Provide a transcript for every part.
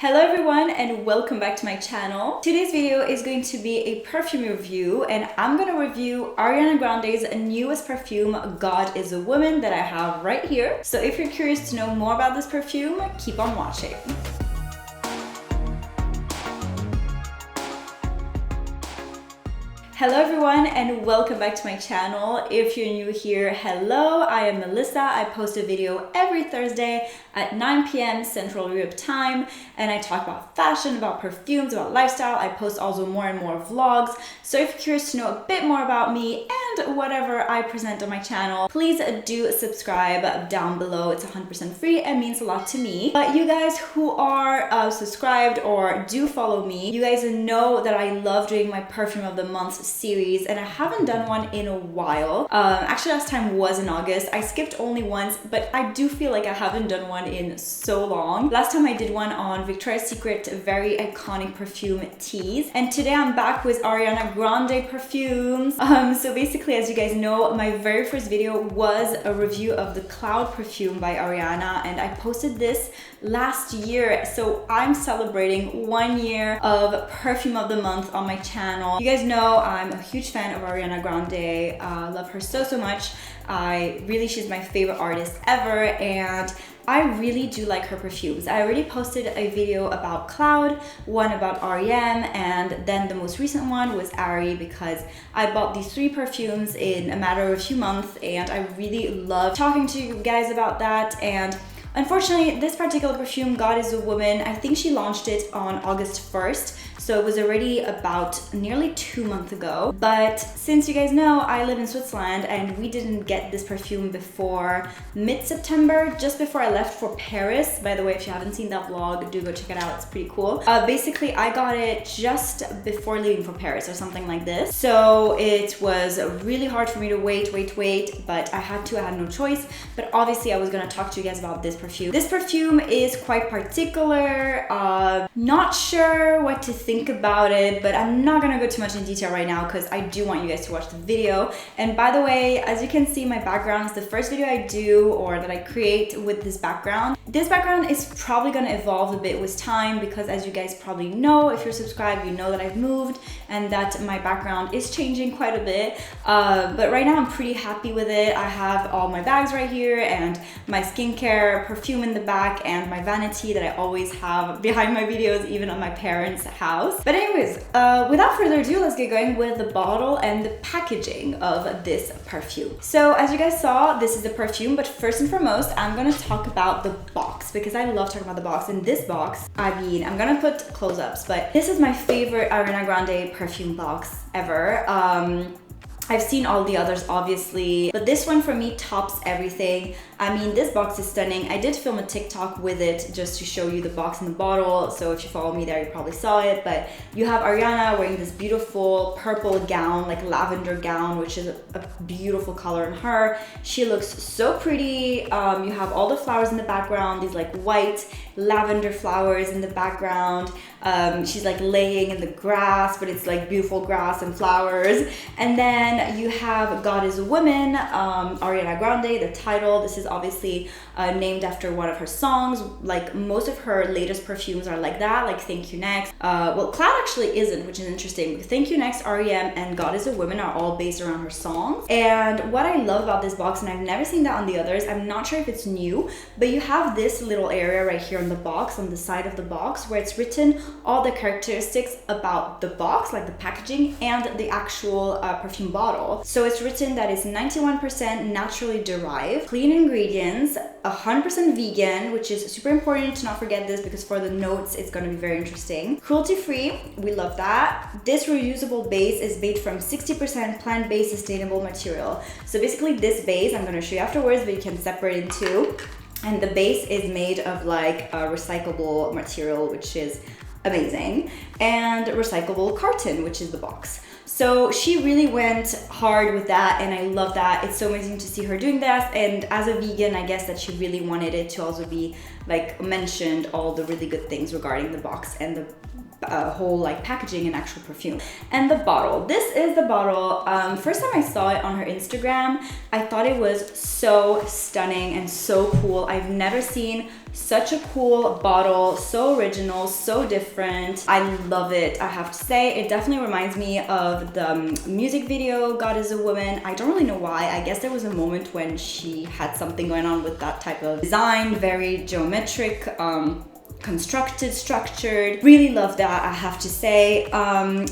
Hello everyone and welcome back to my channel. Today's video is going to be a perfume review and I'm going to review Ariana Grande's newest perfume, God Is a Woman, that I have right here. So if you're curious to know more about this perfume, keep on watching. Hello everyone and welcome back to my channel. If you're new here, hello, I am Melissa. I post a video every Thursday at 9 p.m. Central Europe time and I talk about fashion, about perfumes, about lifestyle. I post also more and more vlogs. So if you're curious to know a bit more about me and whatever I present on my channel, please do subscribe down below. It's 100% free and means a lot to me. But you guys who are subscribed or do follow me, you guys know that I love doing my Perfume of the Month series and I haven't done one in a while. Actually last time was in August. I skipped only once, but I do feel like I haven't done one in so long. Last time I did one on Victoria's Secret very iconic perfume teas, and today I'm back with Ariana Grande perfumes. So basically, as you guys know, my very first video was a review of the Cloud perfume by Ariana and I posted this last year, so I'm celebrating 1 year of Perfume of the Month on my channel. You guys know I'm a huge fan of Ariana Grande. Love her so much. She's my favorite artist ever and I really do like her perfumes. I already posted a video about Cloud, one about REM, and then the most recent one was Ari, because I bought these 3 perfumes in a matter of a few months and I really love talking to you guys about that. And unfortunately, this particular perfume, God Is a Woman, I think she launched it on August 1st, so it was already about nearly 2 months ago. But since you guys know, I live in Switzerland and we didn't get this perfume before mid-September, just before I left for Paris. By the way, if you haven't seen that vlog, do go check it out, it's pretty cool. Basically, I got it just before leaving for Paris or something like this. So it was really hard for me to wait, but I had no choice. But obviously I was gonna talk to you guys about this perfume. This perfume is quite particular. Not sure what to think about it, but I'm not gonna go too much in detail right now because I do want you guys to watch the video. And by the way, as you can see, my background is the first video I do or that I create with this background. This background is probably gonna evolve a bit with time because, as you guys probably know, if you're subscribed, you know that I've moved and that my background is changing quite a bit. But right now I'm pretty happy with it. I have all my bags right here and my skincare, perfume in the back, and my vanity that I always have behind my videos, even at my parents' house. But anyways, without further ado, let's get going with the bottle and the packaging of this perfume. So as you guys saw, this is the perfume, but first and foremost, I'm gonna talk about the box because I love talking about the box. In this box, I mean, I'm gonna put close-ups, but this is my favorite Ariana Grande perfume box ever. I've seen all the others obviously, but this one for me tops everything. I mean, this box is stunning. I did film a TikTok with it just to show you the box and the bottle, so if you follow me there, you probably saw it. But you have Ariana wearing this beautiful purple gown, like lavender gown, which is a beautiful color in her. She looks so pretty. You have all the flowers in the background, these like white lavender flowers in the background. She's like laying in the grass, but it's like beautiful grass and flowers. And then you have God Is a Woman, Ariana Grande, the title. This is obviously named after one of her songs. Like most of her latest perfumes are like that, like Thank You Next. Well, Cloud actually isn't, which is interesting. Thank You Next, REM, and God Is a Woman are all based around her songs. And what I love about this box, and I've never seen that on the others, I'm not sure if it's new, but you have this little area right here on the box, on the side of the box, where it's written all the characteristics about the box, like the packaging and the actual perfume bottle. So it's written that it's 91% naturally derived, clean ingredients, 100% vegan, which is super important to not forget this because for the notes it's going to be very interesting. Cruelty free, we love that. This reusable base is made from 60% plant-based sustainable material. So basically this base, I'm going to show you afterwards, but you can separate it in two. And the base is made of like a recyclable material, which is amazing, and recyclable carton, which is the box. So she really went hard with that, and I love that. It's so amazing to see her doing that. And as a vegan, I guess that she really wanted it to also be like mentioned all the really good things regarding the box and the whole like packaging and actual perfume. And the bottle, this is the bottle. First time I saw it on her Instagram, I thought it was so stunning and so cool. I've never seen such a cool bottle, so original, so different. I love it, I have to say. It definitely reminds me of the music video God Is a Woman. I don't really know why. I guess there was a moment when she had something going on with that type of design, very geometric, constructed, structured. Really love that, I have to say.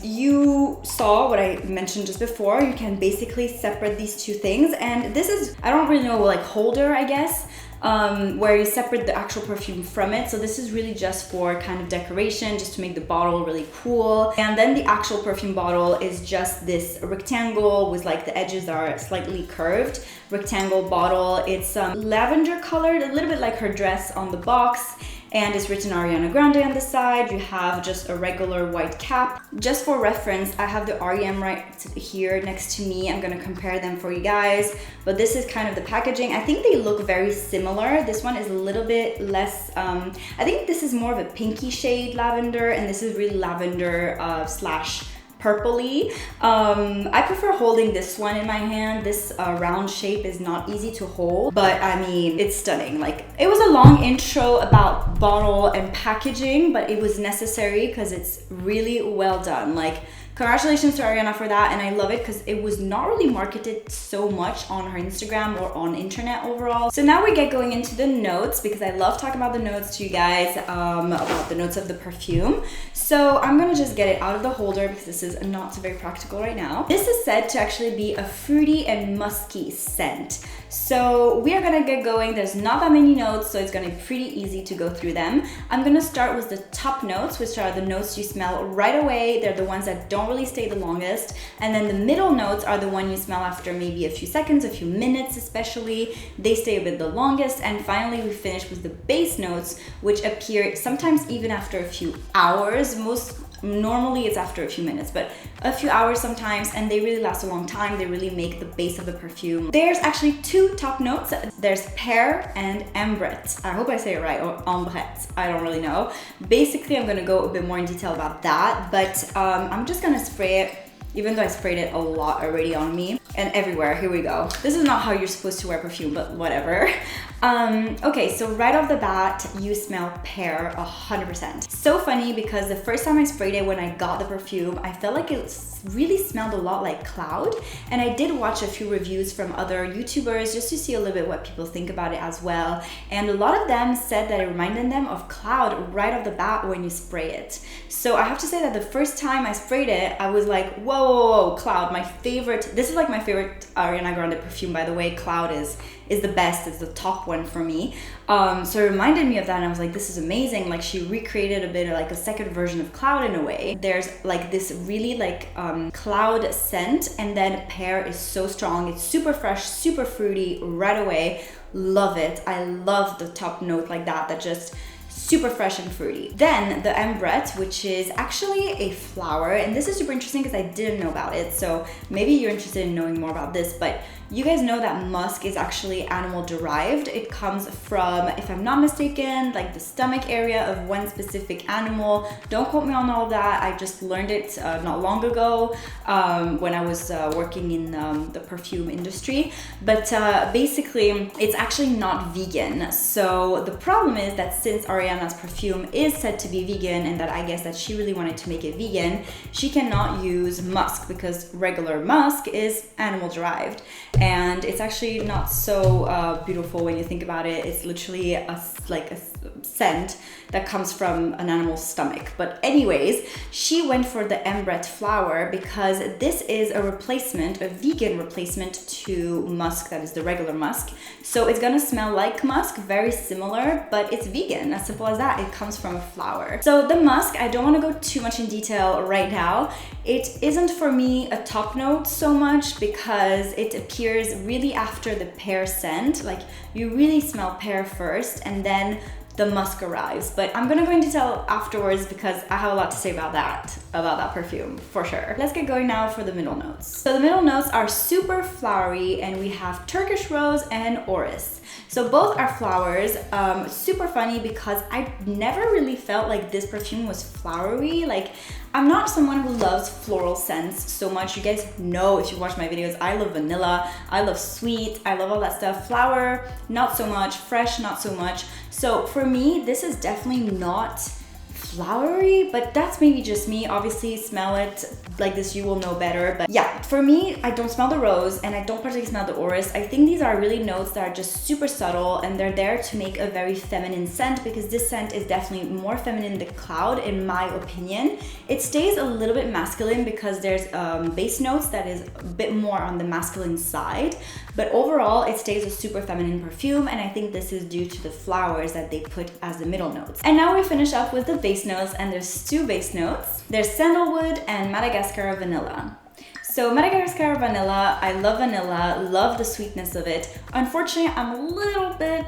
You saw what I mentioned just before. You can basically separate these two things, and this is, I don't really know, like holder, I guess, where you separate the actual perfume from it. So this is really just for kind of decoration, just to make the bottle really cool. And then the actual perfume bottle is just this rectangle with like the edges that are slightly curved rectangle bottle. It's lavender colored, a little bit like her dress on the box. And it's written Ariana Grande on the side. You have just a regular white cap. Just for reference, I have the REM right here next to me. I'm gonna compare them for you guys. But this is kind of the packaging. I think they look very similar. This one is a little bit less, I think this is more of a pinky shade lavender, and this is really lavender slash purpley. I prefer holding this one in my hand. This round shape is not easy to hold, but I mean, it's stunning. Like, it was a long intro about bottle and packaging, but it was necessary because it's really well done. Like, congratulations to Ariana for that, and I love it because it was not really marketed so much on her Instagram or on internet overall. So now we get going into the notes, because I love talking about the notes to you guys, about the notes of the perfume. So I'm gonna just get it out of the holder because this is not very practical right now. This is said to actually be a fruity and musky scent. So we are gonna get going. There's not that many notes, so it's gonna be pretty easy to go through them. I'm gonna start with the top notes, which are the notes you smell right away. They're the ones that don't really stay the longest. And then the middle notes are the one you smell after maybe a few seconds, a few minutes especially. They stay a bit the longest. And finally, we finish with the base notes, which appear sometimes even after a few hours. Normally it's after a few minutes, but a few hours sometimes, and they really last a long time. They really make the base of the perfume. There's actually two top notes. There's pear and ambrette. I hope I say it right, or ambrette. I don't really know. Basically, I'm gonna go a bit more in detail about that, but I'm just gonna spray it, even though I sprayed it a lot already on me and everywhere. Here we go. This is not how you're supposed to wear perfume, but whatever. Okay, so right off the bat, you smell pear 100%. So funny, because the first time I sprayed it when I got the perfume, I felt like it really smelled a lot like cloud. And I did watch a few reviews from other YouTubers just to see a little bit what people think about it as well. And a lot of them said that it reminded them of cloud right off the bat when you spray it. So I have to say that the first time I sprayed it, I was like, whoa, whoa, whoa, cloud, my favorite. This is like my favorite Ariana Grande perfume, by the way. Cloud is the best, it's the top one for me. So it reminded me of that, and I was like, this is amazing. Like, she recreated a bit of like a second version of cloud in a way. There's like this really like cloud scent, and then pear is so strong. It's super fresh, super fruity right away. Love it. I love the top note like that just super fresh and fruity. Then the ambrette, which is actually a flower, and this is super interesting because I didn't know about it, so maybe you're interested in knowing more about this. But you guys know that musk is actually animal derived. It comes from, if I'm not mistaken, like the stomach area of one specific animal. Don't quote me on all of that. I just learned it not long ago when I was working in the perfume industry. But basically, it's actually not vegan. So the problem is that since Ariana's perfume is said to be vegan, and that I guess that she really wanted to make it vegan, she cannot use musk because regular musk is animal derived. And it's actually not so beautiful when you think about it. It's literally a scent that comes from an animal's stomach. But anyways, she went for the ambrette flower because this is a replacement, a vegan replacement to musk, that is the regular musk. So it's gonna smell like musk, very similar, but it's vegan, as simple as that. It comes from a flower. So the musk, I don't wanna go too much in detail right now. It isn't for me a top note so much because it appears really after the pear scent. Like, you really smell pear first, and then the musk arrives. But I'm gonna go into detail afterwards because I have a lot to say about that perfume for sure. Let's get going now for the middle notes. So the middle notes are super flowery, and we have Turkish rose and orris. So both are flowers. Super funny because I never really felt like this perfume was flowery. Like, I'm not someone who loves floral scents so much. You guys know, if you watch my videos, I love vanilla, I love sweet, I love all that stuff. Flower, not so much. Fresh, not so much. So for me, this is definitely not flowery, but that's maybe just me. Obviously, smell it like this, you will know better. But yeah, for me, I don't smell the rose and I don't particularly smell the orris. I think these are really notes that are just super subtle, and they're there to make a very feminine scent, because this scent is definitely more feminine than Cloud in my opinion. It stays a little bit masculine because there's base notes that is a bit more on the masculine side, but overall it stays a super feminine perfume, and I think this is due to the flowers that they put as the middle notes. And now we finish up with the base notes, and there's two base notes. There's sandalwood and Madagascar vanilla. So Madagascar vanilla, I love vanilla, love the sweetness of it. Unfortunately, I'm a little bit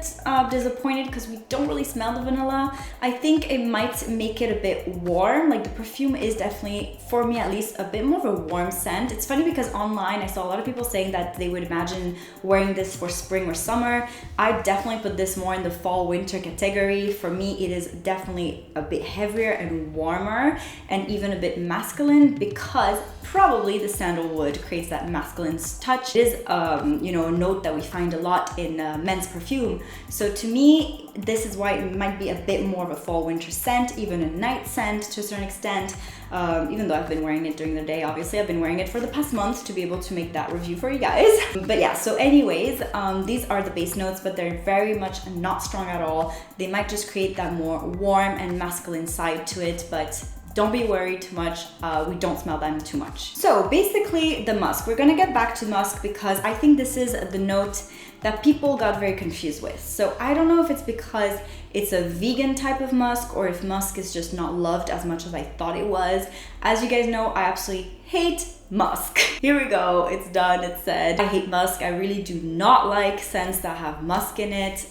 disappointed because we don't really smell the vanilla. I think it might make it a bit warm. Like, the perfume is definitely, for me at least, a bit more of a warm scent. It's funny because online I saw a lot of people saying that they would imagine wearing this for spring or summer. I definitely put this more in the fall winter category. For me, it is definitely a bit heavier and warmer and even a bit masculine, because probably the sandalwood creates that masculine touch. It is, you know, a note that we find a lot in men's perfume. So to me, this is why it might be a bit more of a fall winter scent, even a night scent to a certain extent. Even though I've been wearing it during the day, obviously I've been wearing it for the past month to be able to make that review for you guys. But yeah, so anyways, these are the base notes, but they're very much not strong at all. They might just create that more warm and masculine side to it, but don't be worried too much. We don't smell them too much. So basically the musk, we're gonna get back to musk because I think this is the note that people got very confused with. So I don't know if it's because it's a vegan type of musk or if musk is just not loved as much as I thought it was. As you guys know, I absolutely hate musk. Here we go, it's done, it's said. I hate musk. I really do not like scents that have musk in it.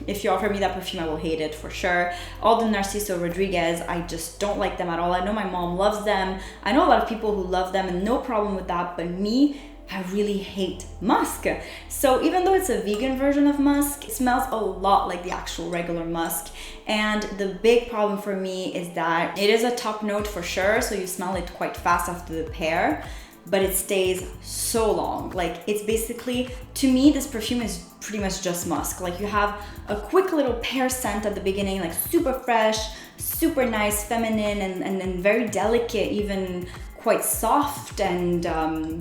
If you offer me that perfume, I will hate it for sure. All the Narciso Rodriguez, I just don't like them at all. I know my mom loves them. I know a lot of people who love them and no problem with that, but me, I really hate musk. So even though it's a vegan version of musk, it smells a lot like the actual regular musk. And the big problem for me is that it is a top note for sure, so you smell it quite fast after the pair, but it stays so long. Like, it's basically, to me, this perfume is pretty much just musk. Like, you have a quick little pear scent at the beginning, like super fresh, super nice, feminine, and then very delicate, even quite soft, and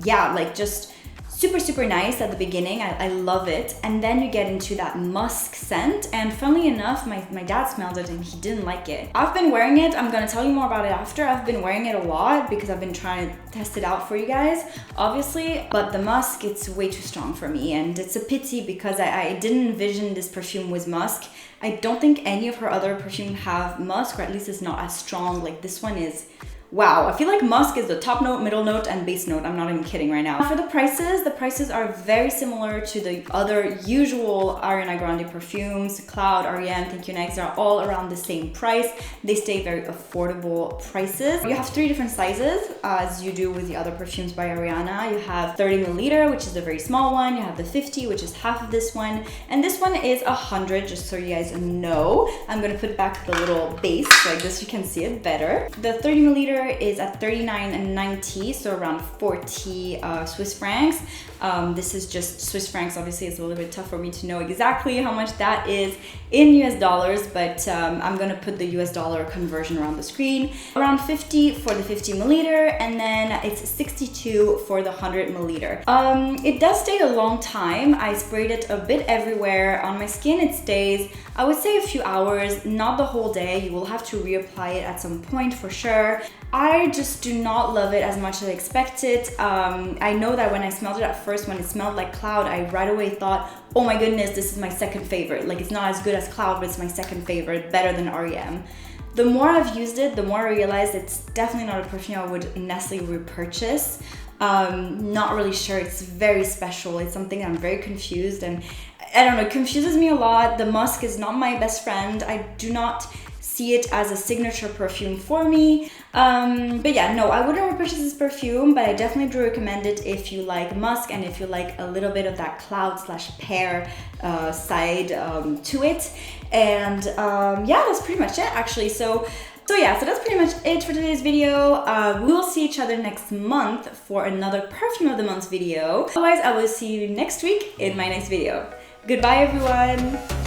yeah, like just super nice at the beginning. I love it. And then you get into that musk scent, and funnily enough, my dad smelled it and he didn't like it. I've been wearing it. I'm gonna tell you more about it after. I've been wearing it a lot because I've been trying to test it out for you guys, obviously, but the musk, it's way too strong for me, and it's a pity because I didn't envision this perfume with musk. I don't think any of her other perfumes have musk, or at least it's not as strong. Like, this one is, wow, I feel like musk is the top note, middle note, and base note. I'm not even kidding right now. For the prices are very similar to the other usual Ariana Grande perfumes. Cloud, R.E.M., Thank You Next are all around the same price. They stay very affordable prices. You have 3 different sizes, as you do with the other perfumes by Ariana. You have 30 milliliter, which is a very small one. You have the 50, which is half of this one. And this one is 100, just so you guys know. I'm gonna put back the little base so like this you can see it better. The 30 milliliter is at 39.90, so around 40 Swiss francs. This is just Swiss francs. Obviously, it's a little bit tough for me to know exactly how much that is in US dollars, but I'm gonna put the US dollar conversion around the screen. Around 50 for the 50 milliliter, and then it's 62 for the 100 milliliter. It does stay a long time. I sprayed it a bit everywhere. On my skin, it stays, I would say, a few hours, not the whole day. You will have to reapply it at some point for sure. I just do not love it as much as I expected. I know that when I smelled it at first, when it smelled like Cloud, I right away thought, oh my goodness, this is my second favorite. Like, it's not as good as Cloud, but it's my second favorite, better than R.E.M. The more I've used it, the more I realized it's definitely not a perfume I would necessarily repurchase. Not really sure. It's very special. It's something I'm very confused, and I don't know, it confuses me a lot. The Musk is not my best friend. I do not see it as a signature perfume for me. But yeah, no, I wouldn't repurchase this perfume, but I definitely do recommend it if you like musk and if you like a little bit of that cloud slash pear side to it. And yeah, that's pretty much it actually. So yeah, so that's pretty much it for today's video. We will see each other next month for another Perfume of the Month video. Otherwise, I will see you next week in my next video. Goodbye, everyone.